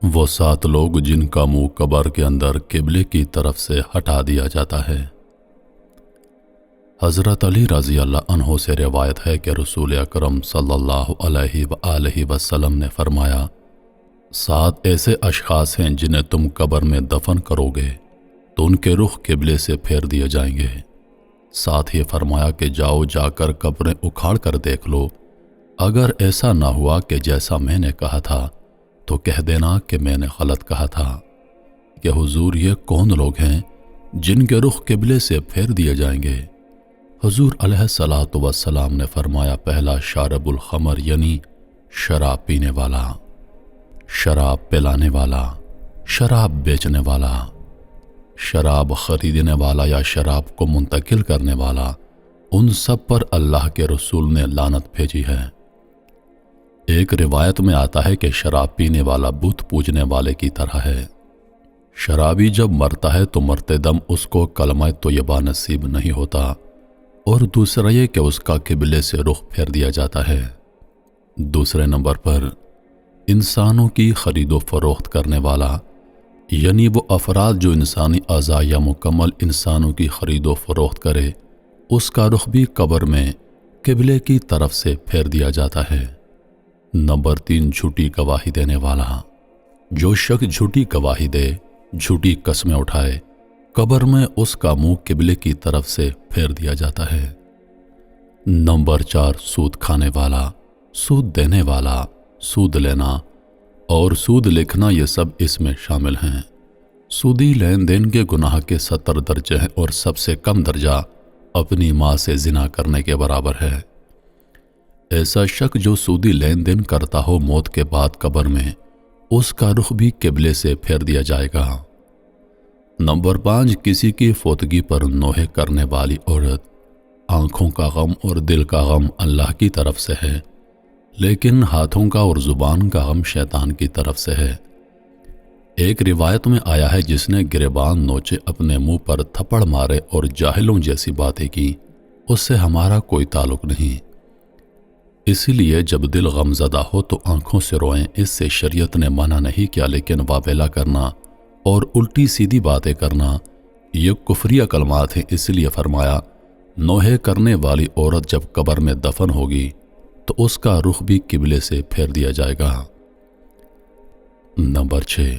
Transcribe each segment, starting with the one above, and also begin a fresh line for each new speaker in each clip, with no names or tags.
وہ 7 لوگ جن کا منہ قبر کے اندر قبلے کی طرف سے ہٹا دیا جاتا ہے۔ حضرت علی رضی اللہ عنہ سے روایت ہے کہ رسول اکرم صلی اللہ علیہ وآلہ وسلم نے فرمایا، 7 ایسے اشخاص ہیں جنہیں تم قبر میں دفن کرو گے تو ان کے رخ قبلے سے پھیر دیے جائیں گے۔ ساتھ ہی فرمایا کہ جاؤ جا کر قبریں اکھاڑ کر دیکھ لو، اگر ایسا نہ ہوا کہ جیسا میں نے کہا تھا تو کہہ دینا کہ میں نے غلط کہا تھا۔ کہ حضور یہ کون لوگ ہیں جن کے رخ قبلے سے پھیر دیے جائیں گے؟ حضور علیہ الصلوۃ والسلام نے فرمایا، پہلا شارب الخمر یعنی شراب پینے والا، شراب پلانے والا، شراب بیچنے والا، شراب خریدنے والا یا شراب کو منتقل کرنے والا، ان سب پر اللہ کے رسول نے لعنت بھیجی ہے۔ ایک روایت میں آتا ہے کہ شراب پینے والا بت پوجنے والے کی طرح ہے۔ شرابی جب مرتا ہے تو مرتے دم اس کو کلمہ طیبہ نصیب نہیں ہوتا، اور دوسرا یہ کہ اس کا قبلے سے رخ پھیر دیا جاتا ہے۔ دوسرے نمبر پر انسانوں کی خرید و فروخت کرنے والا، یعنی وہ افراد جو انسانی اعضاء یا مکمل انسانوں کی خرید و فروخت کرے، اس کا رخ بھی قبر میں قبلے کی طرف سے پھیر دیا جاتا ہے۔ نمبر 3، جھوٹی گواہی دینے والا، جو شخص جھوٹی گواہی دے، جھوٹی قسمیں اٹھائے، قبر میں اس کا منہ قبلے کی طرف سے پھیر دیا جاتا ہے۔ نمبر 4، سود کھانے والا، سود دینے والا، سود لینا اور سود لکھنا، یہ سب اس میں شامل ہیں۔ سودی لین دین کے گناہ کے 70 درجے ہیں اور سب سے کم درجہ اپنی ماں سے زنا کرنے کے برابر ہے۔ ایسا شخص جو سودی لین دین کرتا ہو، موت کے بعد قبر میں اس کا رخ بھی قبلے سے پھیر دیا جائے گا۔ نمبر 5، کسی کی فوتگی پر نوحے کرنے والی عورت، آنکھوں کا غم اور دل کا غم اللہ کی طرف سے ہے، لیکن ہاتھوں کا اور زبان کا غم شیطان کی طرف سے ہے۔ ایک روایت میں آیا ہے، جس نے گریبان نوچے، اپنے منہ پر تھپڑ مارے اور جاہلوں جیسی باتیں کی، اس سے ہمارا کوئی تعلق نہیں۔ اسی لیے جب دل غم زدہ ہو تو آنکھوں سے روئیں، اس سے شریعت نے منع نہیں کیا، لیکن واویلا کرنا اور الٹی سیدھی باتیں کرنا یہ کفریہ کلمات ہیں۔ اس لیے فرمایا، نوحے کرنے والی عورت جب قبر میں دفن ہوگی تو اس کا رخ بھی قبلے سے پھیر دیا جائے گا۔ نمبر 6،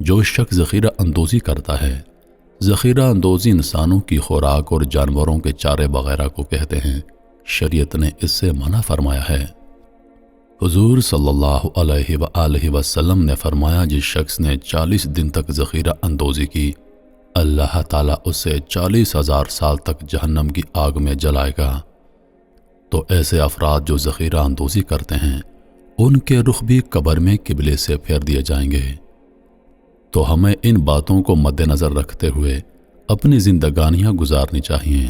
جو شخص ذخیرہ اندوزی کرتا ہے۔ ذخیرہ اندوزی انسانوں کی خوراک اور جانوروں کے چارے وغیرہ کو کہتے ہیں۔ شریعت نے اس سے منع فرمایا ہے۔ حضور صلی اللہ علیہ وآلہ وسلم نے فرمایا، جس شخص نے 40 دن تک ذخیرہ اندوزی کی، اللہ تعالیٰ اسے 40,000 سال تک جہنم کی آگ میں جلائے گا۔ تو ایسے افراد جو ذخیرہ اندوزی کرتے ہیں، ان کے رخ بھی قبر میں قبلے سے پھیر دیے جائیں گے۔ تو ہمیں ان باتوں کو مد نظر رکھتے ہوئے اپنی زندگانیاں گزارنی چاہیے،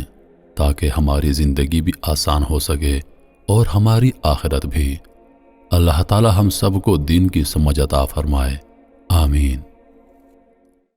تاکہ ہماری زندگی بھی آسان ہو سکے اور ہماری آخرت بھی۔ اللہ تعالی ہم سب کو دین کی سمجھ عطا فرمائے، آمین۔